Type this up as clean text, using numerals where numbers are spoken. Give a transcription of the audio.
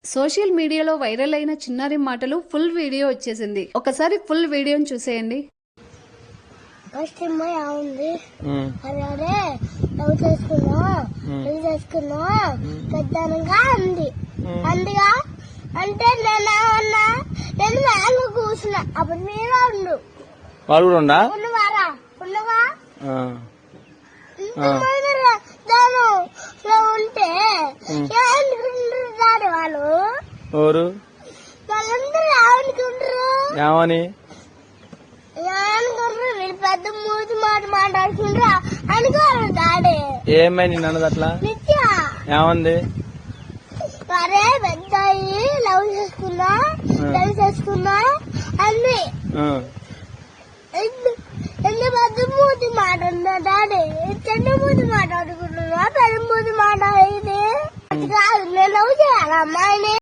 Social మీడియాలో viral అయిన చిన్నారి మాటలు ఫుల్ వీడియో వచ్చేసింది. ఒకసారి ఫుల్ వీడియోని చూసేయండి. పెద్దగా ఉంది అందుగా అంటే నేను మేలు కూర్చున్నా. అప్పుడు మీరు ఉండు వాళ్ళు కూడా ఉండగా ఉంటే వాళ్ళు ఎవరు వాళ్ళందరూ ఏమనుకుంటారు ఏమని వీళ్ళు పెద్ద మూతి మాట మాట్లాడుకుంటారు అనుకోరు డాడీ. ఏమై నిన్ను అన్నది అట్లా నిత్య ఏమంది? అరే పెద్ద లవ్ చేసుకున్నా అన్ని ఎన్ని పెద్ద మూతి మాట ఉందా డాడీ? చిన్న మూతి మాట్లాడుకుంటున్నా పెద్ద మూతి మాట ఇది. నేను లవ్ చేయాలి అమ్మాయిని.